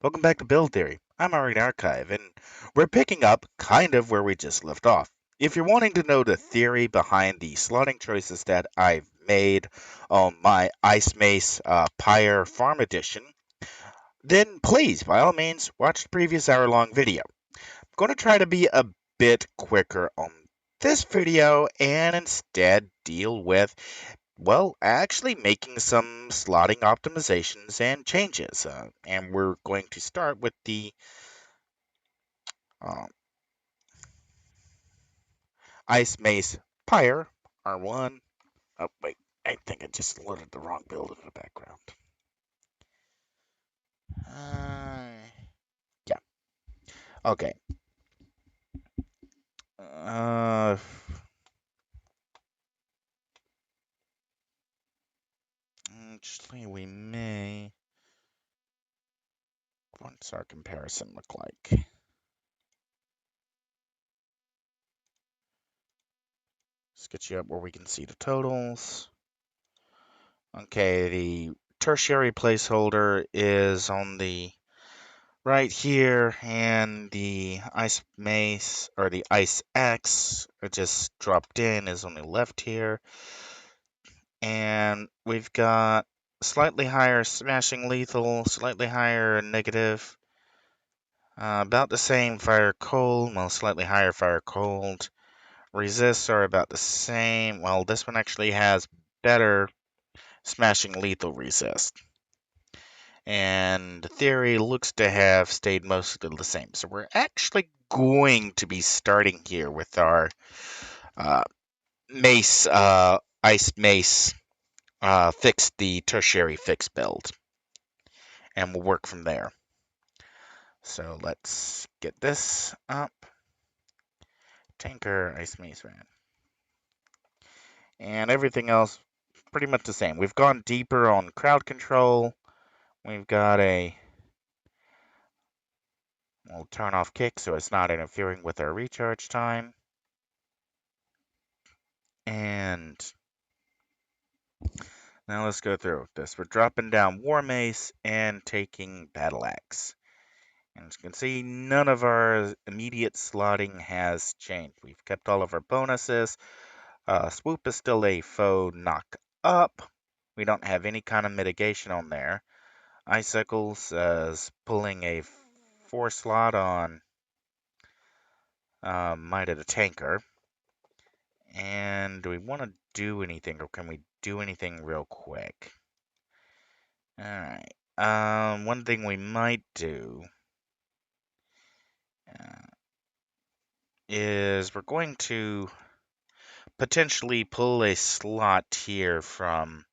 Welcome back to Build Theory. I'm Aurian Archive, and we're picking up kind of where we just left off. If you're wanting to know the theory behind the slotting choices that I've made on my Ice Mace Pyre Farm Edition, then please, by all means, watch the previous hour-long video. I'm going to try to be a bit quicker on this video and instead deal with actually making some slotting optimizations and changes. And we're going to start with the um, Ice Mace Pyre R1. Oh, wait, I think I just loaded the wrong build in the background. Yeah, okay. Uh, Actually, we may. What's our comparison look like? Let's get you up where we can see the totals. Okay, the tertiary placeholder is on the right here, and the Ice Mace, or the Ice Axe, just dropped in, is on the left here. And we've got slightly higher smashing lethal, slightly higher negative, about the same fire cold, well, slightly higher fire cold. Resists are about the same. Well, this one actually has better smashing lethal resist. And the theory looks to have stayed mostly the same. So we're actually going to be starting here with our uh, Mace, Ice Mace, fix the tertiary fix build. And we'll work from there. So let's get this up. Tanker, Ice Mace Ran. And everything else pretty much the same. We've gone deeper on crowd control. We've got we'll turn off kick so it's not interfering with our recharge time. And now let's go through with this. We're dropping down War Mace and taking Battle Axe. And as you can see, none of our immediate slotting has changed. We've kept all of our bonuses. Swoop is still a faux knock up. We don't have any kind of mitigation on there. Icicles is pulling a 4 slot on Might of the Tanker. And do we want to do anything, or can we do anything real quick? Alright. One thing we might do is we're going to potentially pull a slot here from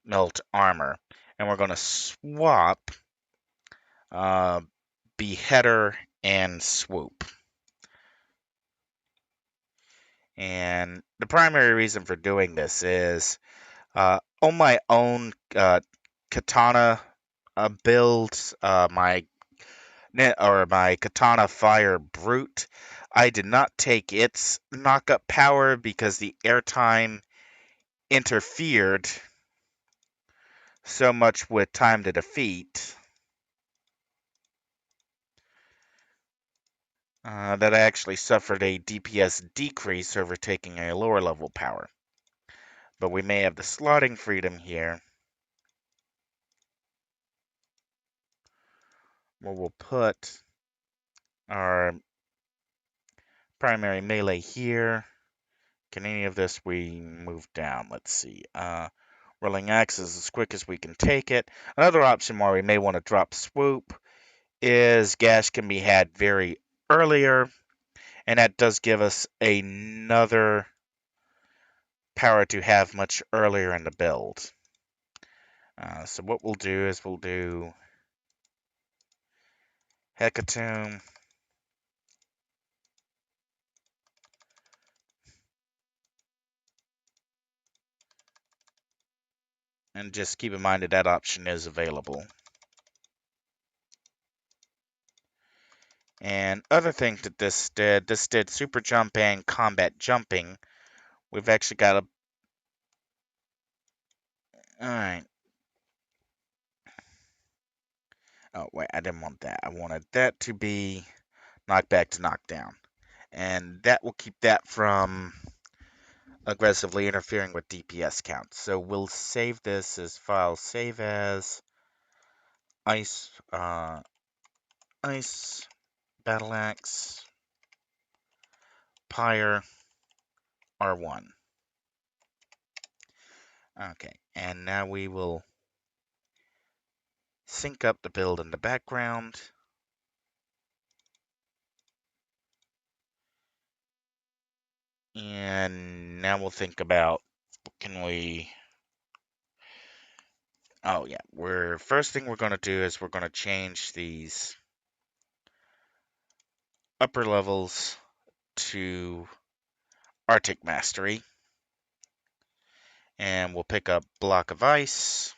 Melt Armor. And we're going to swap Beheader and Swoop. And the primary reason for doing this is on my own katana build, my katana fire brute, I did not take its knockup power because the airtime interfered so much with time to defeat that I actually suffered a DPS decrease over taking a lower level power. But we may have the slotting freedom here, where we'll put our primary melee here. Can any of this we move down? Let's see. Rolling axe is as quick as we can take it. Another option where we may want to drop swoop is gas can be had very earlier, and that does give us another power to have much earlier in the build. So what we'll do is we'll do Hecatomb, and just keep in mind that that option is available. And other things that this did super jump and combat jumping. We've actually got a... Alright. Oh, wait, I didn't want that. I wanted that to be knockback to knockdown. And that will keep that from aggressively interfering with DPS counts. So we'll save this as file save as ice ice battle axe pyre R1. Okay, and now we will sync up the build in the background. And now we'll think about, can we... Oh yeah, first thing we're going to do is we're going to change these upper levels to Arctic Mastery. And we'll pick up Block of Ice.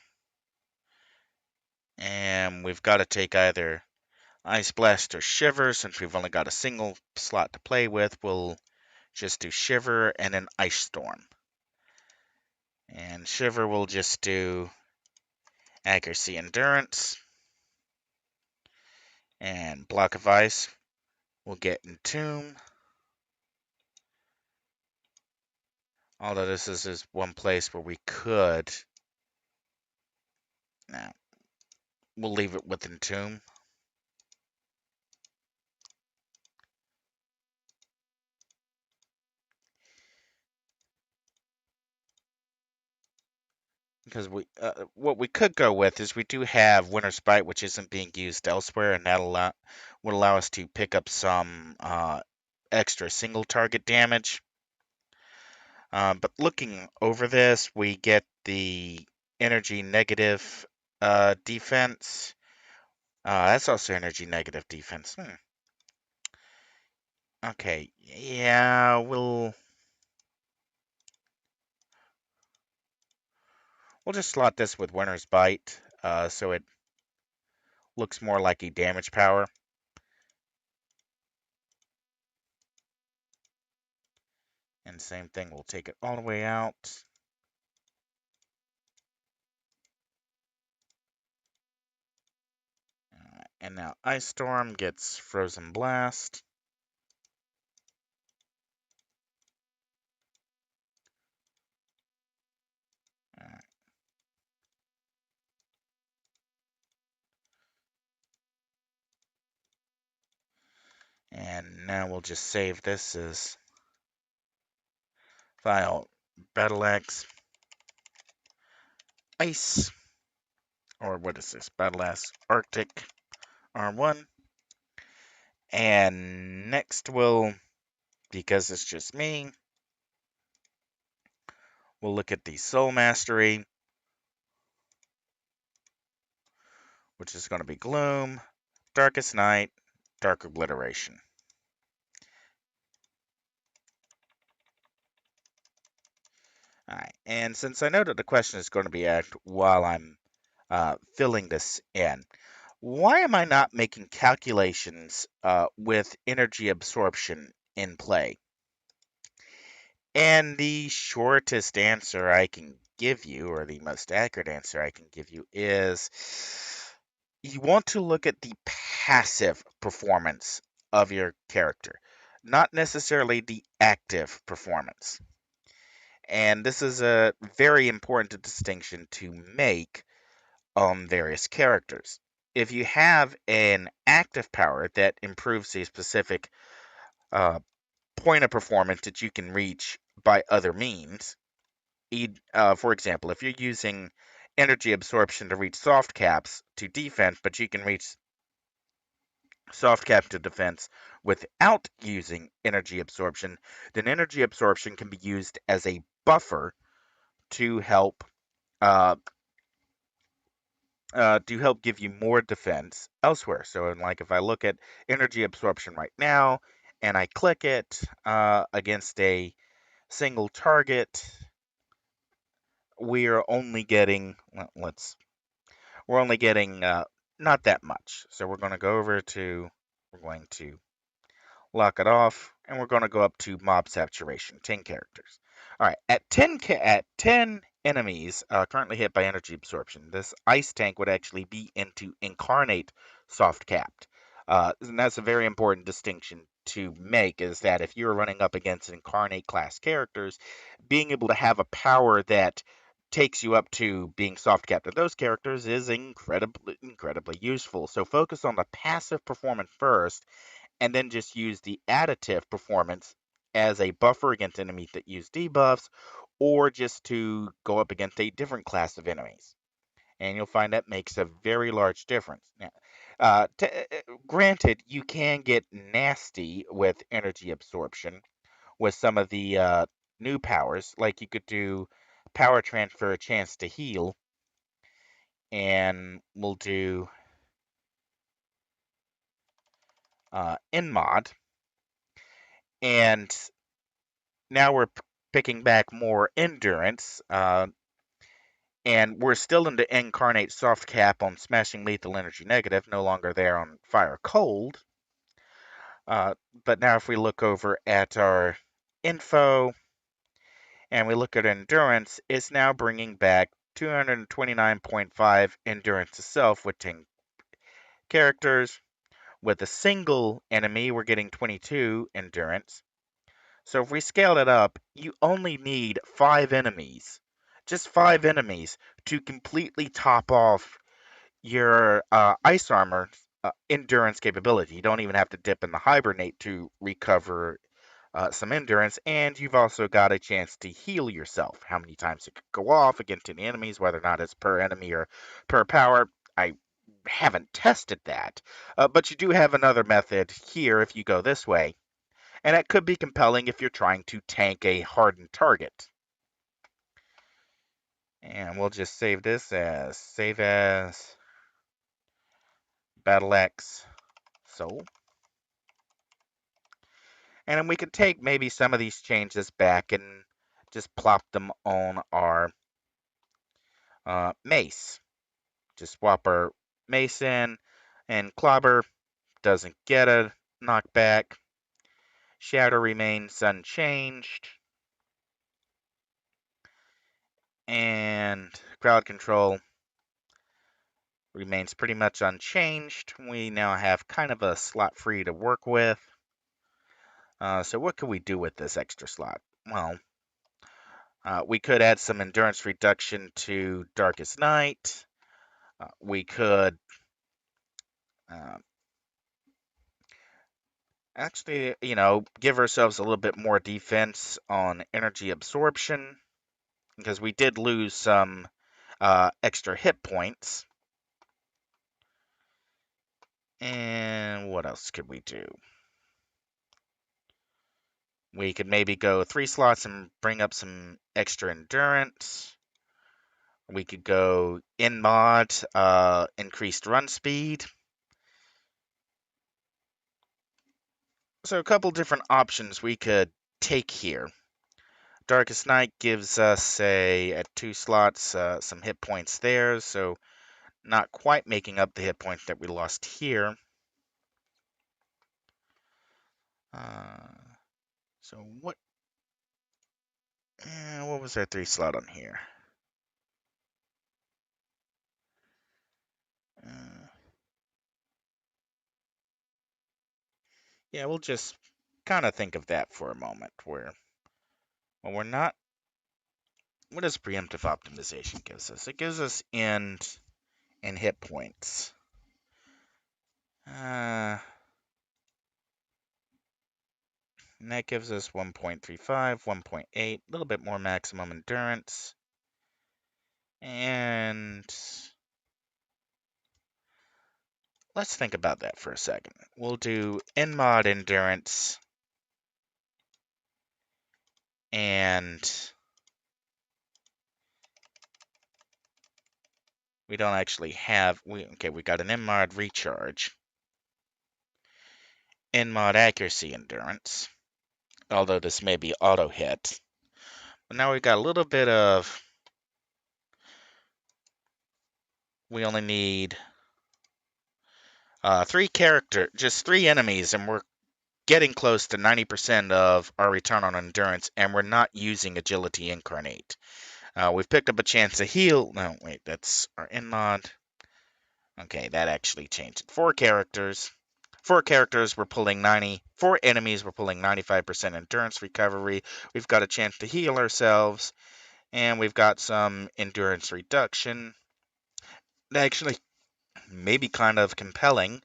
And we've got to take either Ice Blast or Shiver. Since we've only got a single slot to play with, we'll just do Shiver and an Ice Storm. And Shiver will just do Accuracy Endurance. And Block of Ice will get Entomb. Although this is one place where we could... Now, we'll leave it with Entomb. Because what we could go with is we do have Winter's Bite, which isn't being used elsewhere, and that would allow us to pick up some extra single target damage. But looking over this, we get the energy negative defense. That's also energy negative defense. Okay, yeah, we'll just slot this with Winter's Bite, so it looks more like a damage power. And same thing, we'll take it all the way out. And now Ice Storm gets Frozen Blast. And now we'll just save this as file Battle Axe Ice, or what is this? Battle Axe Arctic R1. And next we'll, because it's just me, we'll look at the Soul Mastery, which is going to be Gloom, Darkest Night, Dark Obliteration. Alright, and since I know that the question is going to be asked while I'm filling this in, why am I not making calculations with energy absorption in play? And the shortest answer I can give you, or the most accurate answer I can give you, is you want to look at the passive performance of your character, not necessarily the active performance. And this is a very important distinction to make on various characters. If you have an active power that improves a specific point of performance that you can reach by other means, for example, if you're using energy absorption to reach soft caps to defense, but you can reach soft cap to defense without using energy absorption, then energy absorption can be used as a buffer to help uh, give you more defense elsewhere. So, like if I look at energy absorption right now, and I click it against a single target, we are only getting we're only getting not that much. So we're going to go over to we're going to lock it off, and we're going to go up to mob saturation, 10 characters. All right, at 10 enemies currently hit by energy absorption. This ice tank would actually be into incarnate soft capped. And that's a very important distinction to make, is that if you're running up against incarnate class characters, being able to have a power that takes you up to being soft capped to those characters is incredibly useful. So focus on the passive performance first, and then just use the additive performance as a buffer against enemies that use debuffs, or just to go up against a different class of enemies. And you'll find that makes a very large difference. Now, granted, you can get nasty with energy absorption with some of the new powers, like you could do power transfer, a chance to heal, and we'll do in mod, and now we're picking back more endurance, and we're still into incarnate soft cap on smashing lethal energy negative, no longer there on fire cold. But now if we look over at our info and we look at endurance, it's now bringing back 229.5 endurance itself with 10 characters. With a single enemy, we're getting 22 endurance. So if we scale it up, you only need 5 enemies, just 5 enemies, to completely top off your ice armor endurance capability. You don't even have to dip in the hibernate to recover some endurance, and you've also got a chance to heal yourself. How many times it could go off against any enemies, whether or not it's per enemy or per power, I haven't tested that. But you do have another method here if you go this way, and that could be compelling if you're trying to tank a hardened target. And we'll just save this as save as Battle X Soul. And then we could take maybe some of these changes back and just plop them on our Mace. Just swap our Mace in, and Clobber doesn't get a knockback. Shatter remains unchanged. And Crowd Control remains pretty much unchanged. We now have kind of a slot free to work with. So what can we do with this extra slot? Well, we could add some endurance reduction to Darkest Night. We could uh, actually, give ourselves a little bit more defense on energy absorption, because we did lose some extra hit points. And what else could we do? We could maybe go 3 slots and bring up some extra endurance. We could go in mod, increased run speed. So a couple different options we could take here. Darkest Night gives us at 2 slots some hit points there, so not quite making up the hit points that we lost here. So what was our 3 slot on here? Yeah, we'll just kind of think of that for a moment. Where, well, we're not. What does preemptive optimization gives us? It gives us end and hit points. And that gives us 1.35, 1.8, a little bit more maximum endurance. And let's think about that for a second. We'll do in mod endurance, and we don't actually have, we got an in mod recharge, in mod accuracy endurance, although this may be auto hit. But now we've got a little bit of, we only need just 3 enemies, and we're getting close to 90% of our return on endurance, and we're not using agility incarnate. We've picked up a chance to heal. No, wait, that's our in mod. Okay, that actually changed it. Four characters we're pulling 90. Four enemies we're pulling 95% endurance recovery. We've got a chance to heal ourselves, and we've got some endurance reduction. That actually may be kind of compelling.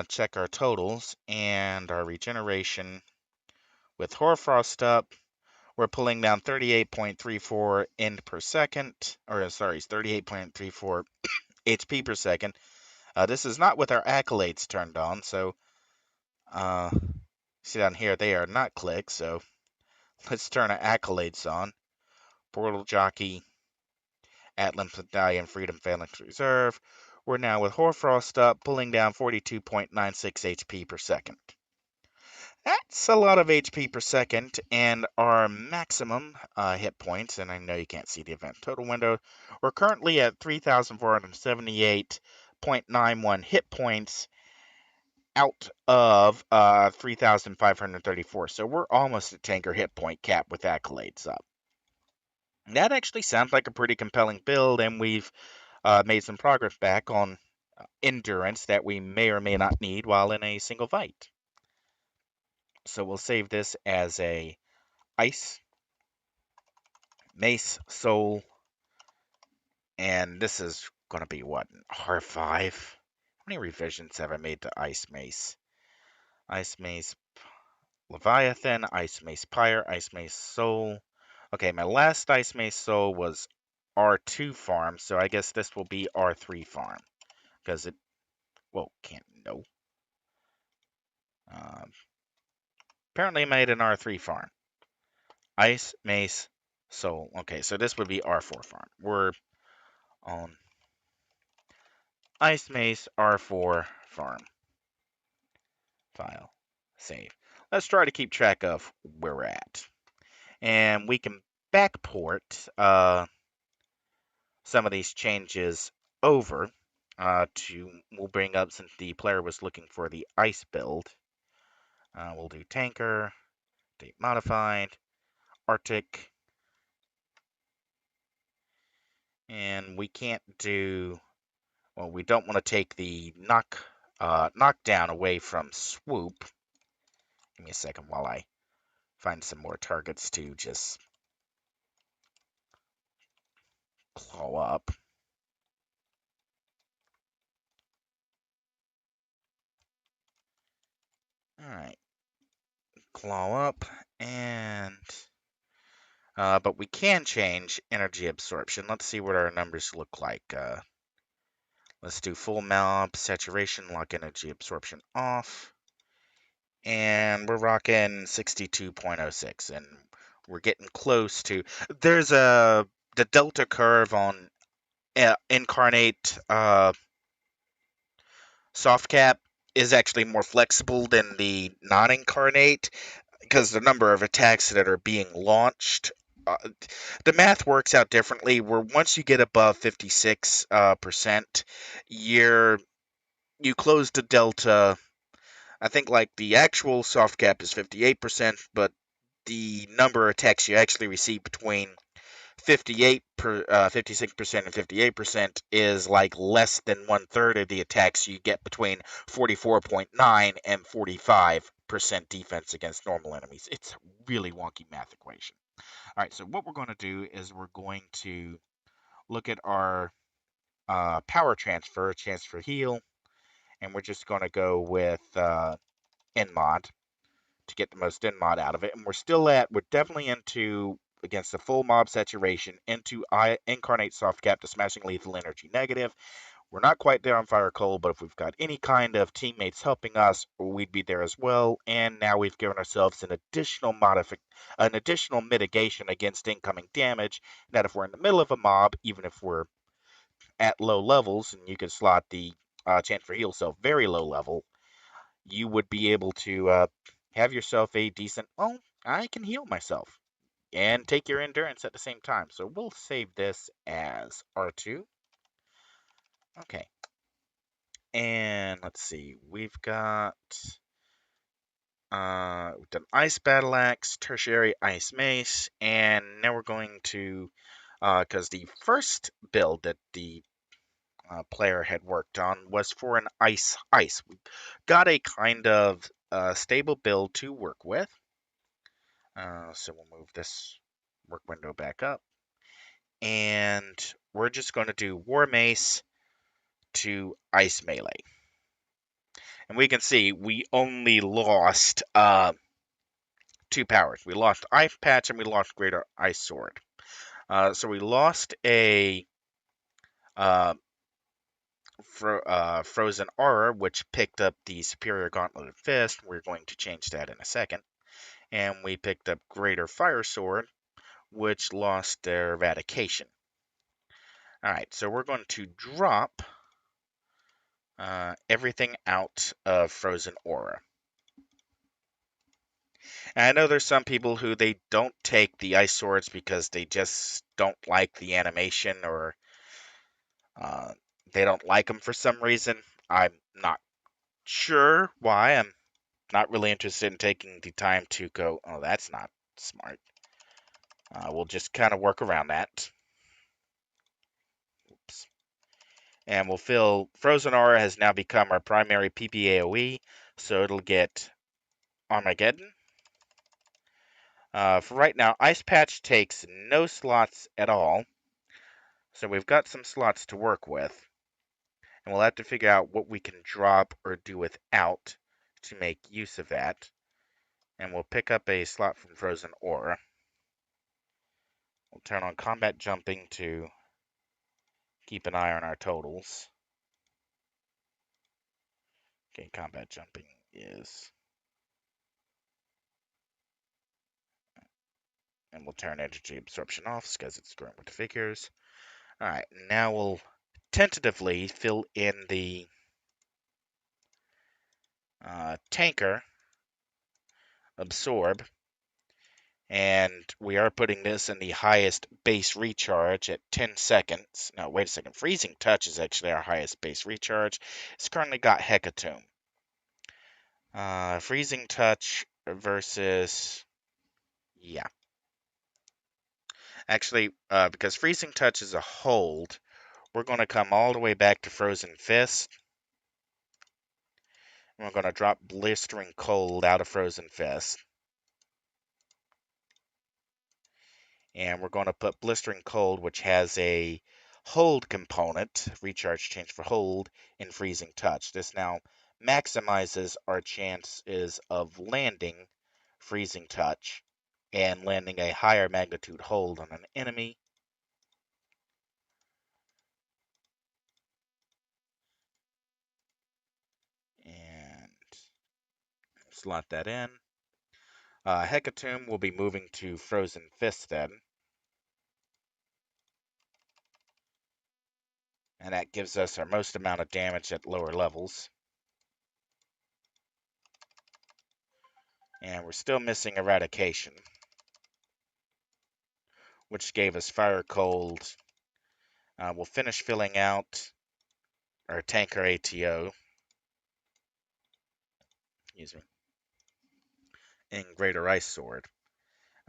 Check our totals and our regeneration. With Hoarfrost up, we're pulling down 38.34 end per second, or sorry, 38.34 HP per second. This is not with our accolades turned on, so see down here, they are not clicked, so let's turn our accolades on. Portal Jockey, Atlas Medallion, Freedom Phalanx Reserve. We're now with Hoarfrost up, pulling down 42.96 HP per second. That's a lot of HP per second, and our maximum hit points, and I know you can't see the event total window, we're currently at 3,478.91 hit points out of 3,534. So we're almost at tanker hit point cap with accolades up. That actually sounds like a pretty compelling build, and we've made some progress back on endurance that we may or may not need while in a single fight. So we'll save this as a ice, mace, soul, and this is going to be what, R5? How many revisions have I made to ice mace? Ice mace Leviathan, Ice Mace Pyre, Ice Mace Soul. Okay, my last Ice Mace Soul was R2 farm, so I guess this will be R3 farm. Because it, well, can't, no. Um, Apparently I made an R3 farm. Ice Mace Soul. Okay, so this would be R4 farm. We're on Ice Mace R4 farm. File. Save. Let's try to keep track of where we're at. And we can backport some of these changes over we'll bring up, since the player was looking for the ice build, we'll do tanker, date modified, Arctic, and we can't do, well, we don't want to take the knockdown away from swoop. Give me a second while I find some more targets to just claw up. Alright, claw up, and but we can change energy absorption. Let's see what our numbers look like. Let's do full mob saturation, lock energy absorption off. And we're rocking 62.06, and we're getting close to. There's the delta curve on incarnate soft cap is actually more flexible than the non-incarnate, because the number of attacks that are being launched, the math works out differently. Where once you get above 56%, you close the delta. I think like the actual soft cap is 58%, but the number of attacks you actually receive between 56% and 58% is like less than one third of the attacks you get between 44.9 and 45% defense against normal enemies. It's a really wonky math equation. All right, so what we're going to do is we're going to look at our power transfer heal, and we're just going to go with mod to get the most mod out of it. And we're definitely into, against the full mob saturation, into incarnate soft cap to smashing lethal energy negative. We're not quite there on fire cold, but if we've got any kind of teammates helping us, we'd be there as well. And now we've given ourselves an additional mitigation against incoming damage. That if we're in the middle of a mob, even if we're at low levels, and you can slot the chance for heal self very low level, you would be able to have yourself a decent, oh, I can heal myself, and take your endurance at the same time. So we'll save this as R2. Okay. And let's see, we've got We've done Ice Battle Axe, Tertiary Ice Mace, and now we're going to, because the first build that the player had worked on was for an Ice Ice. We got a kind of stable build to work with. So we'll move this work window back up. And we're just going to do War Mace to Ice Melee. And we can see we only lost 2 powers. We lost Ice Patch and we lost Greater Ice Sword. So we lost a uh, Frozen Aura, which picked up the Superior Gauntleted Fist. We're going to change that in a second. And we picked up Greater Fire Sword, which lost their Eradication. Alright, so we're going to drop everything out of Frozen Aura. And I know there's some people who they don't take the Ice Swords because they just don't like the animation or uh, they don't like them for some reason. I'm not sure why. I'm not really interested in taking the time to go, oh, that's not smart. We'll just kind of work around that. Oops. And we'll fill Frozen Aura has now become our primary PPAOE, so it'll get Armageddon. For right now, Ice Patch takes no slots at all, so we've got some slots to work with, and we'll have to figure out what we can drop or do without to make use of that. And we'll pick up a slot from Frozen Aura. We'll turn on combat jumping to keep an eye on our totals. Okay, combat jumping is... And we'll turn energy absorption off because it's screwing with the figures. Alright, now we'll tentatively fill in the tanker, absorb, and we are putting this in the highest base recharge at 10 seconds. No, wait a second. Freezing Touch is actually our highest base recharge. It's currently got Hecatomb. Freezing Touch versus... Yeah. Actually, because Freezing Touch is a hold, we're going to come all the way back to Frozen Fist. And we're going to drop Blistering Cold out of Frozen Fist. And we're going to put Blistering Cold, which has a hold component, recharge change for hold, in Freezing Touch. This now maximizes our chances of landing Freezing Touch and landing a higher magnitude hold on an enemy. And slot that in. Hecatomb will be moving to Frozen Fist then. And that gives us our most amount of damage at lower levels. And we're still missing Eradication, which gave us Fire Cold. We'll finish filling out our Tanker ATO. Excuse me. And Greater Ice Sword.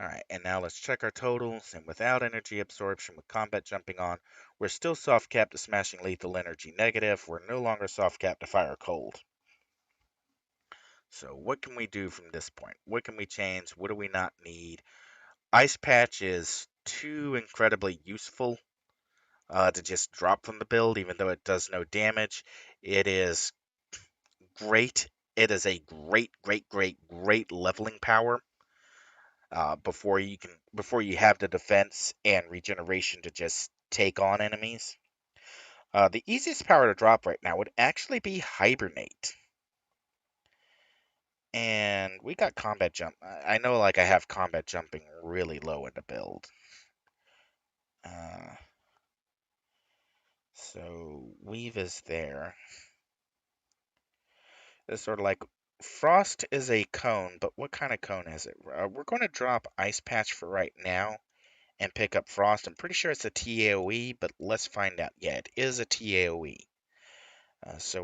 Alright, and now let's check our totals. And without energy absorption, with combat jumping on, we're still soft capped to smashing lethal energy negative. We're no longer soft capped to fire cold. So what can we do from this point? What can we change? What do we not need? Ice Patch is too incredibly useful to just drop from the build, even though it does no damage. It is great. It is a great leveling power. Before you have the defense and regeneration to just take on enemies. The easiest power to drop right now would actually be Hibernate. And we got combat jump. I know, like, I have combat jumping really low in the build. So Weave is there. It's sort of like Frost is a cone, but what kind of cone is it? We're going to drop Ice Patch for right now and pick up Frost. I'm pretty sure it's a TAOE, but let's find out. Yeah, it is a TAOE. So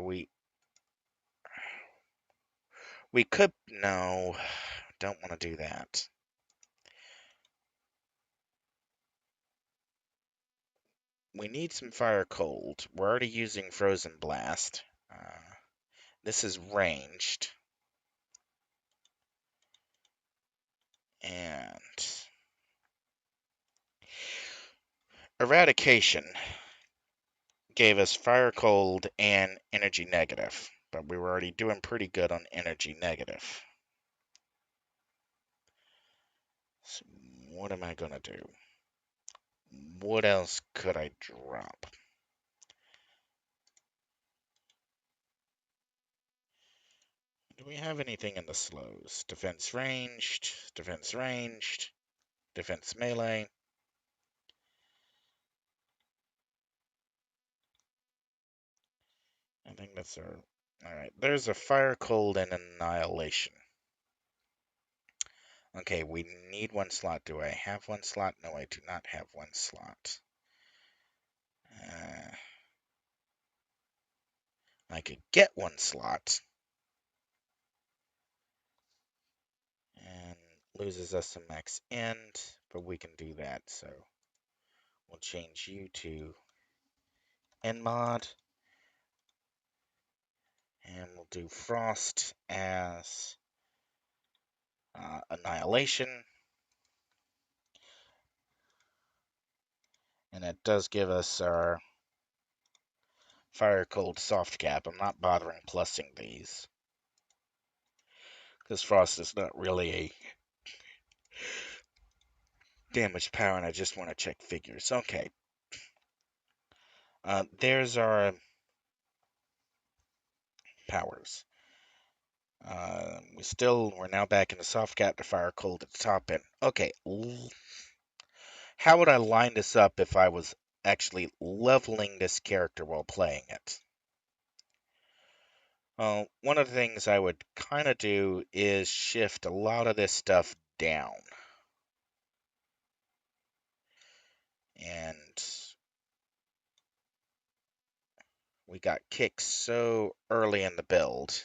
We could... No, don't want to do that. We need some fire cold. We're already using frozen blast. This is ranged. And eradication gave us fire cold and energy negative, but we were already doing pretty good on energy negative. So what am I gonna do? What else could I drop? Do we have anything in the slows? Defense ranged, defense ranged, defense melee. I think that's our... Alright, there's a fire cold and annihilation. Okay, we need one slot. Do I have one slot? No, I do not have one slot. I could get one slot. And loses us some max end, but we can do that, so we'll change you to end mod. And we'll do frost as annihilation. And it does give us our fire cold soft cap. I'm not bothering plussing these, because frost is not really a damage power, and I just want to check figures. Okay. There's our powers. We're now back in the soft cap to fire cold at the top end. Okay, how would I line this up if I was actually leveling this character while playing it? Well, one of the things I would kind of do is shift a lot of this stuff down. And we got kicks so early in the build.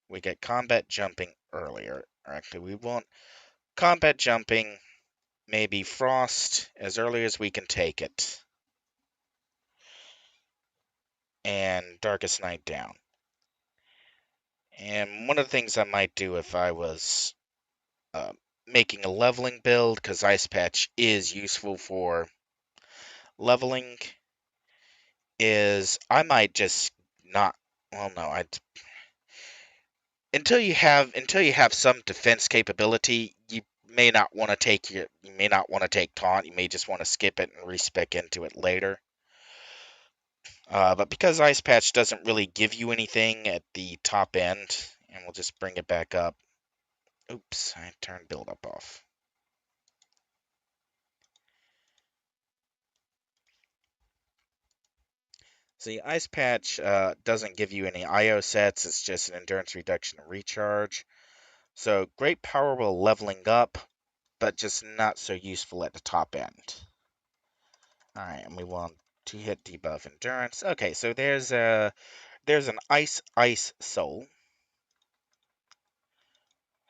We get combat jumping earlier. Or actually, we want combat jumping, maybe frost as early as we can take it. And darkest night down. And one of the things I might do if I was making a leveling build, because Ice Patch is useful for leveling, is I might just not... Well, no, until you have some defense capability, you may not want to take taunt. You may just want to skip it and respec into it later. But because Ice Patch doesn't really give you anything at the top end, and we'll just bring it back up. Oops, I turned build up off. See, Ice Patch doesn't give you any IO sets. It's just an endurance reduction and recharge. So great power while leveling up, but just not so useful at the top end. Alright, and we want to hit debuff endurance. Okay, so there's an ice soul.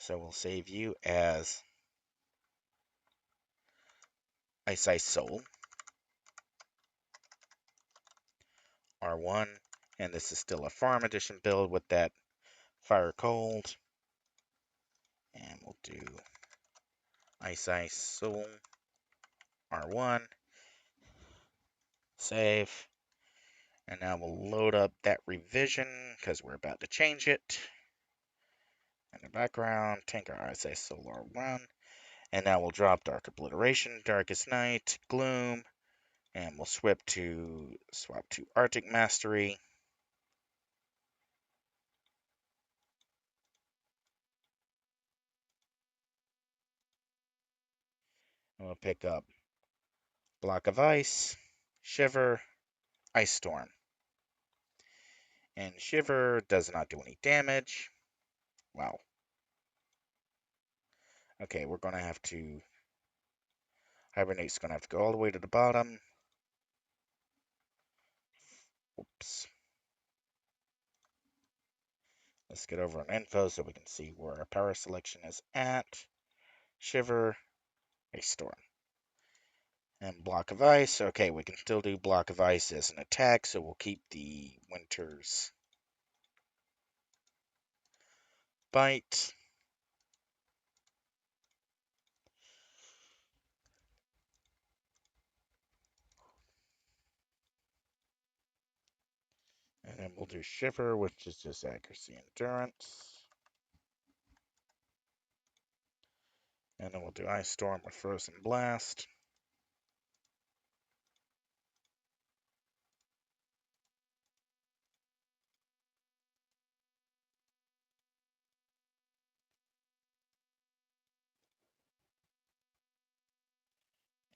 So we'll save you as ice soul. R1, and this is still a farm edition build with that fire cold. And we'll do ice soul R1. Save. And now we'll load up that revision because we're about to change it. In the background, Tinker Ice Solar 1. And now we'll drop Dark Obliteration, Darkest Night, Gloom, and we'll swap to Arctic Mastery. And we'll pick up Block of Ice, Shiver, Ice Storm. And Shiver does not do any damage. Wow. Okay, we're going to have to... Hibernate's going to have to go all the way to the bottom. Oops. Let's get over on info so we can see where our power selection is at. Shiver, a storm. And block of ice. Okay, we can still do block of ice as an attack, so we'll keep the winter's bite. And then we'll do shiver, which is just accuracy endurance. And then we'll do ice storm with frozen blast.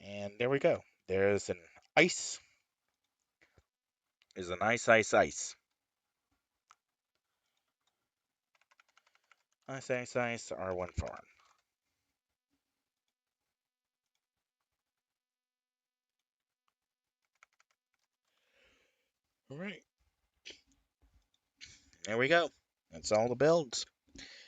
And there we go. There's an ice. Is an ice, ice, ice. Ice, ice, ice, R1 farm. All right. There we go. That's all the builds.